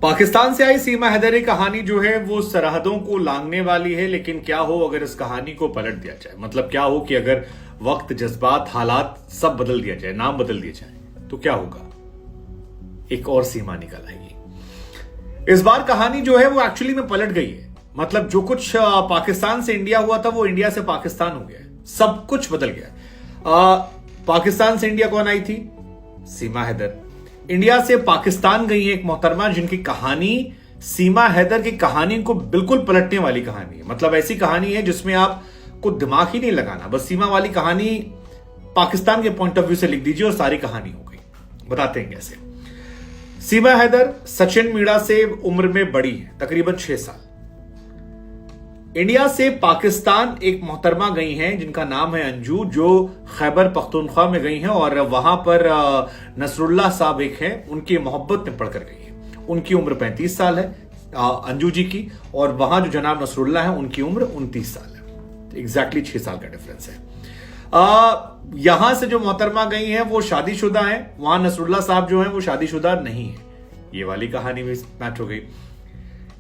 पाकिस्तान से आई सीमा हैदरी कहानी जो है वो सरहदों को लांघने वाली है, लेकिन क्या हो अगर इस कहानी को पलट दिया जाए। मतलब क्या हो कि अगर वक्त, जज्बात, हालात सब बदल दिया जाए, नाम बदल दिए जाए, तो क्या होगा। एक और सीमा निकल आएगी। इस बार कहानी जो है वो एक्चुअली में पलट गई है। मतलब जो कुछ पाकिस्तान से इंडिया हुआ था वो इंडिया से पाकिस्तान हो गया है। सब कुछ बदल गया। पाकिस्तान से इंडिया कौन आई थी? सीमा हैदर। इंडिया से पाकिस्तान गई है एक मोहतरमा जिनकी कहानी सीमा हैदर की कहानी को बिल्कुल पलटने वाली कहानी है। मतलब ऐसी कहानी है जिसमें आपको दिमाग ही नहीं लगाना, बस सीमा वाली कहानी पाकिस्तान के पॉइंट ऑफ व्यू से लिख दीजिए और सारी कहानी हो गई। बताते हैं कैसे। सीमा हैदर सचिन मीणा से उम्र में बड़ी है, तकरीबन 6 साल। इंडिया से पाकिस्तान एक मोहतरमा गई हैं जिनका नाम है अंजू, जो खैबर पख्तूनख्वा में गई हैं और वहां पर नसरुल्लाह साहब एक हैं, उनकी मोहब्बत में पढ़कर गई हैं। उनकी उम्र 35 साल है अंजू जी की, और वहां जो जनाब नसरुल्लाह है उनकी उम्र 29 साल है। एग्जैक्टली 6 साल का डिफरेंस है। यहां से जो मोहतरमा गई हैं वो शादीशुदा हैं, वहां नसरुल्लाह साहब जो हैं वो शादीशुदा नहीं है। ये वाली कहानी भी मैच हो गई।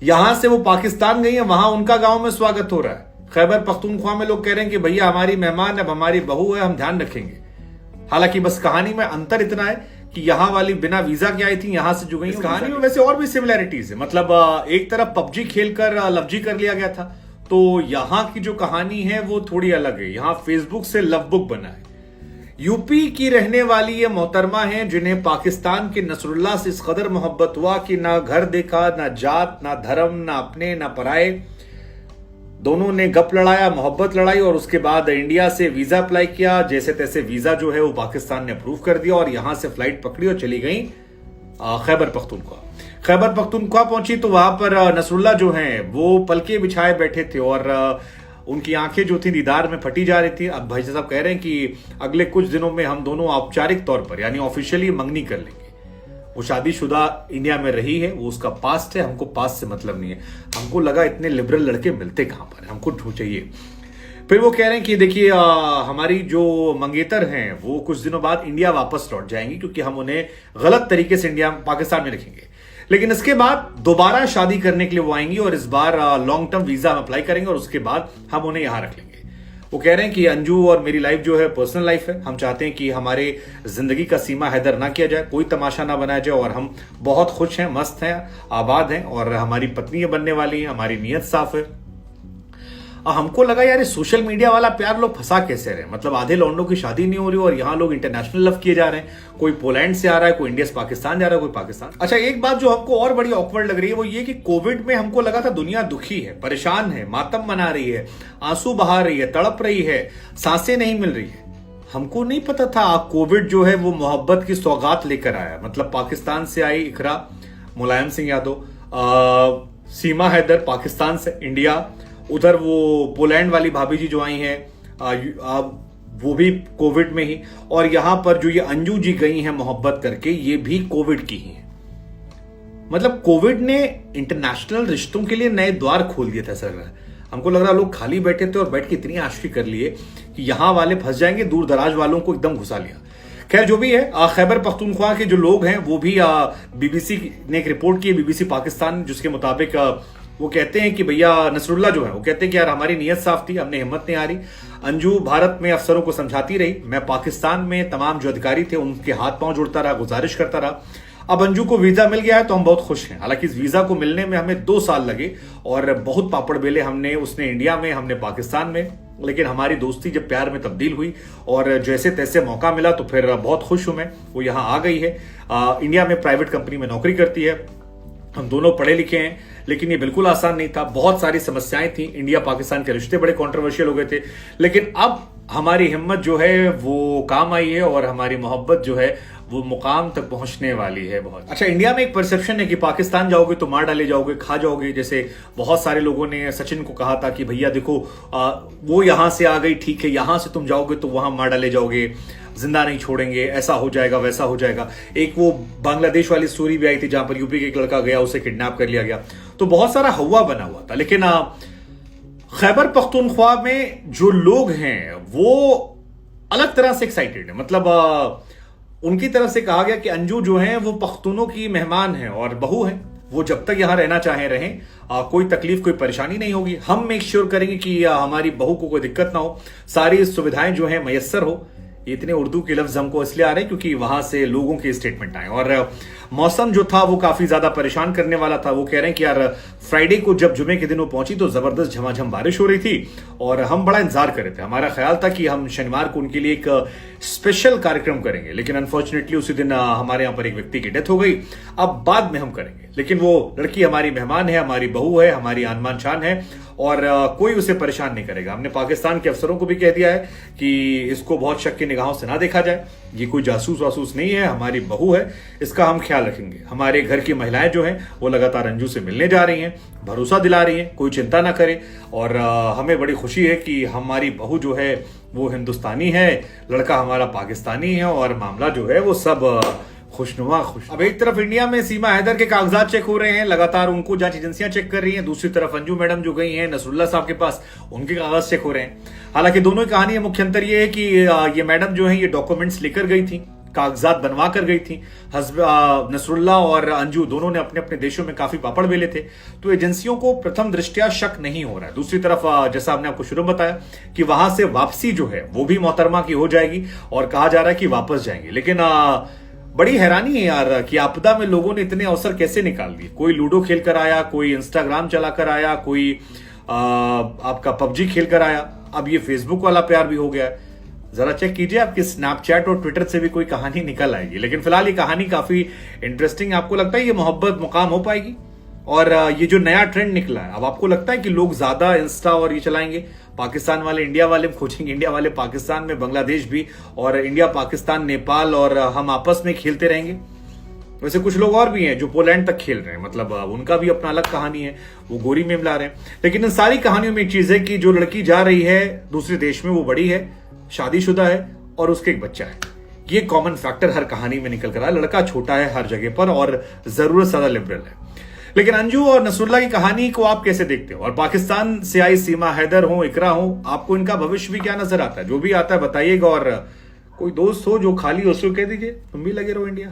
यहां से वो पाकिस्तान गई है, वहां उनका गांव में स्वागत हो रहा है। खैबर पख्तूनख्वा में लोग कह रहे हैं कि भैया हमारी मेहमान, अब हमारी बहू है, हम ध्यान रखेंगे। हालांकि बस कहानी में अंतर इतना है कि यहां वाली बिना वीजा के आई थी, यहां से जो गई। इस कहानी में वैसे और भी सिमिलैरिटीज है। मतलब एक तरफ पबजी खेलकर लवजी कर लिया गया था, तो यहां की जो कहानी है वो थोड़ी अलग है। यहां फेसबुक से लव बुक बना है। यूपी की रहने वाली ये मोहतरमा हैं जिन्हें पाकिस्तान के नसरुल्लाह से इस कदर मोहब्बत हुआ कि ना घर देखा, ना जात, ना धर्म, ना अपने ना पराए। दोनों ने गप लड़ाया, मोहब्बत लड़ाई, और उसके बाद इंडिया से वीजा अप्लाई किया। जैसे तैसे वीजा जो है वो पाकिस्तान ने अप्रूव कर दिया और यहां से फ्लाइट पकड़ी और चली गई खैबर पख्तूनख्वा। खैबर पख्तूनख्वा पहुंची तो वहां पर नसरुल्लाह जो हैं वो पलके बिछाए बैठे थे और उनकी आंखें जो थी दीदार में फटी जा रही थी। अब भाई साहब कह रहे हैं कि अगले कुछ दिनों में हम दोनों औपचारिक तौर पर यानी ऑफिशियली मंगनी कर लेंगे। वो शादीशुदा इंडिया में रही है, वो उसका पास्ट है, हमको पास्ट से मतलब नहीं है। हमको लगा इतने लिबरल लड़के मिलते कहां पर है, हमको ढूंढ चाहिए। फिर वो कह रहे हैं कि देखिए हमारी जो मंगेतर हैं वो कुछ दिनों बाद इंडिया वापस लौट जाएंगी क्योंकि हम उन्हें गलत तरीके से पाकिस्तान में रखेंगे। लेकिन इसके बाद दोबारा शादी करने के लिए वो आएंगी और इस बार लॉन्ग टर्म वीजा हम अप्लाई करेंगे और उसके बाद हम उन्हें यहां रख लेंगे। वो कह रहे हैं कि अंजू और मेरी लाइफ जो है पर्सनल लाइफ है। हम चाहते हैं कि हमारे जिंदगी का सीमा हैदर ना किया जाए, कोई तमाशा ना बनाया जाए, और हम बहुत खुश हैं, मस्त हैं, आबाद हैं, और हमारी पत्नी बनने वाली है, हमारी नीयत साफ है। हमको लगा यार सोशल मीडिया वाला प्यार लोग फंसा कैसे रहे। मतलब आधे लौंडों की शादी नहीं हो रही और यहाँ लोग इंटरनेशनल लव किए जा रहे हैं। कोई पोलैंड से आ रहा है, कोई इंडिया से पाकिस्तान जा रहा है, कोई पाकिस्तान। अच्छा, एक बात जो हमको और बड़ी ऑकवर्ड लग रही है वो ये कि कोविड में हमको लगा था दुनिया दुखी है, परेशान है, मातम मना रही है, आंसू बहा रही है, तड़प रही है, सांसें नहीं मिल रही है। हमको नहीं पता था कोविड जो है वो मोहब्बत की सौगात लेकर आया। मतलब पाकिस्तान से आई इकरा, मुलायम सिंह यादव, सीमा हैदर पाकिस्तान से इंडिया, उधर वो पोलैंड वाली भाभी जी जो आई हैं वो भी कोविड में ही, और यहां पर जो ये अंजू जी गई हैं मोहब्बत करके, ये भी कोविड की ही हैं। मतलब कोविड ने इंटरनेशनल रिश्तों के लिए नए द्वार खोल दिए थे सर। हमको लग रहा लोग खाली बैठे थे और बैठ के इतनी आशिकी कर लिए कि यहां वाले फंस जाएंगे, दूर दराज वालों को एकदम घुसा लिया। खैर जो भी है, खैबर पख्तूनख्वा के जो लोग हैं वो भी बीबीसी ने एक रिपोर्ट की है, बीबीसी पाकिस्तान, जिसके मुताबिक वो कहते हैं कि भैया नसरुल्लाह जो है वो कहते हैं कि यार हमारी नीयत साफ थी, हमने हिम्मत नहीं हारी। अंजू भारत में अफसरों को समझाती रही, मैं पाकिस्तान में तमाम जो अधिकारी थे उनके हाथ पांव जोड़ता रहा, गुजारिश करता रहा। अब अंजू को वीजा मिल गया है तो हम बहुत खुश हैं। हालांकि इस वीजा को मिलने में हमें 2 साल लगे और बहुत पापड़ बेले हमने, उसने इंडिया में, हमने पाकिस्तान में। लेकिन हमारी दोस्ती जब प्यार में तब्दील हुई और जैसे तैसे मौका मिला तो फिर बहुत खुश हूं मैं। वो यहां आ गई है, इंडिया में प्राइवेट कंपनी में नौकरी करती है। हम दोनों पढ़े लिखे हैं, लेकिन ये बिल्कुल आसान नहीं था। बहुत सारी समस्याएं थी, इंडिया पाकिस्तान के रिश्ते बड़े कंट्रोवर्शियल हो गए थे। लेकिन अब हमारी हिम्मत जो है वो काम आई है और हमारी मोहब्बत जो है वो मुकाम तक पहुंचने वाली है बहुत। अच्छा, इंडिया में एक परसेप्शन है कि पाकिस्तान जाओगे तो मार डाले जाओगे, खा जाओगे। जैसे बहुत सारे लोगों ने सचिन को कहा था कि भैया देखो वो यहां से आ गई, ठीक है, यहां से तुम जाओगे तो वहां मार डाले जाओगे, जिंदा नहीं छोड़ेंगे, ऐसा हो जाएगा, वैसा हो जाएगा। एक वो बांग्लादेश वाली स्टोरी भी आई थी जहां पर यूपी के एक लड़का गया, उसे किडनैप कर लिया गया। तो बहुत सारा हवा बना हुआ था। लेकिन खैबर पख्तूनख्वा में जो लोग हैं वो अलग तरह से एक्साइटेड है। मतलब उनकी तरफ से कहा गया कि अंजू जो है वो पख्तूनों की मेहमान है और बहू है, वो जब तक यहां रहना चाहे रहें, कोई तकलीफ कोई परेशानी नहीं होगी। हम मेक श्योर करेंगे कि हमारी बहू को कोई दिक्कत ना हो, सारी सुविधाएं जो है मयसर हो। इतने उर्दू के लफ्ज हमको इसलिए आ रहे हैं क्योंकि वहां से लोगों के स्टेटमेंट आए। और मौसम जो था वो काफी ज्यादा परेशान करने वाला था। वो कह रहे हैं कि यार फ्राइडे को जब जुमे के दिन वो पहुंची तो जबरदस्त झमाझम बारिश हो रही थी और हम बड़ा इंतजार कर रहे थे। हमारा ख्याल था कि हम शनिवार को उनके लिए एक स्पेशल कार्यक्रम करेंगे, लेकिन अनफॉर्चुनेटली उसी दिन हमारे यहां पर एक व्यक्ति की डेथ हो गई। अब बाद में हम करेंगे, लेकिन वो लड़की हमारी मेहमान है, हमारी बहू है, हमारी आन शान है और कोई उसे परेशान नहीं करेगा। हमने पाकिस्तान के अफसरों को भी कह दिया है कि इसको बहुत शक की निगाहों से ना देखा जाए, ये कोई जासूस वासूस नहीं है, हमारी बहू है, इसका हम ख्याल रखेंगे। हमारे घर की महिलाएं जो हैं वो लगातार अंजू से मिलने जा रही हैं, भरोसा दिला रही हैं, कोई चिंता ना करे। और हमें बड़ी खुशी है कि हमारी बहू जो है वो हिंदुस्तानी है, लड़का हमारा पाकिस्तानी है और मामला जो है वो सब खुशनुमा खुश। अब एक तरफ इंडिया में सीमा हैदर के कागजात चेक हो रहे हैं, लगातार उनको जांच एजेंसियां चेक कर रही हैं। दूसरी तरफ अंजू मैडम जो गई हैं नसरुल्लाह साहब के पास, उनके कागज चेक हो रहे हैं। हालांकि दोनों की कहानी है, मुख्य अंतर यह है कि ये मैडम जो है ये डॉक्यूमेंट्स लेकर गई थी, कागजात बनवा कर गई थी। नसरुल्लाह और अंजू दोनों ने अपने अपने देशों में काफी पापड़ बेले थे, तो एजेंसियों को प्रथम दृष्टया शक नहीं हो रहा है। दूसरी तरफ जैसा हमने आपको शुरू में बताया कि वहां से वापसी जो है वो भी मोहतरमा की हो जाएगी और कहा जा रहा है कि वापस जाएंगे। लेकिन बड़ी हैरानी है यार कि आपदा में लोगों ने इतने अवसर कैसे निकाल दिए। कोई लूडो खेल कर आया, कोई इंस्टाग्राम चला कर आया, कोई आपका पबजी खेल कर आया, अब ये फेसबुक वाला प्यार भी हो गया है। जरा चेक कीजिए आपकी स्नैपचैट और ट्विटर से भी कोई कहानी निकल आएगी। लेकिन फिलहाल ये कहानी काफी इंटरेस्टिंग। आपको लगता है ये मोहब्बत मुकाम हो पाएगी? और ये जो नया ट्रेंड निकला है, अब आपको लगता है कि लोग ज्यादा इंस्टा और ये चलाएंगे? पाकिस्तान वाले इंडिया वाले खोजेंगे, इंडिया वाले पाकिस्तान में, बांग्लादेश भी, और इंडिया पाकिस्तान नेपाल, और हम आपस में खेलते रहेंगे। वैसे कुछ लोग और भी हैं जो पोलैंड तक खेल रहे हैं, मतलब उनका भी अपना अलग कहानी है, वो गोरी में मिला रहे हैं। लेकिन इन सारी कहानियों में एक चीज है कि जो लड़की जा रही है दूसरे देश में वो बड़ी है, शादीशुदा है और उसके एक बच्चा है। ये कॉमन फैक्टर हर कहानी में निकल कर आया। लड़का छोटा है हर जगह पर और जरूरत ज्यादा लिबरल है। लेकिन अंजू और नसरुल्लाह की कहानी को आप कैसे देखते हो? और पाकिस्तान से आई सीमा हैदर हो, इकरा हो, आपको इनका भविष्य भी क्या नजर आता है? जो भी आता है बताइएगा, और कोई दोस्त हो जो खाली हो उसको कह दीजिए तुम भी लगे रहो इंडिया।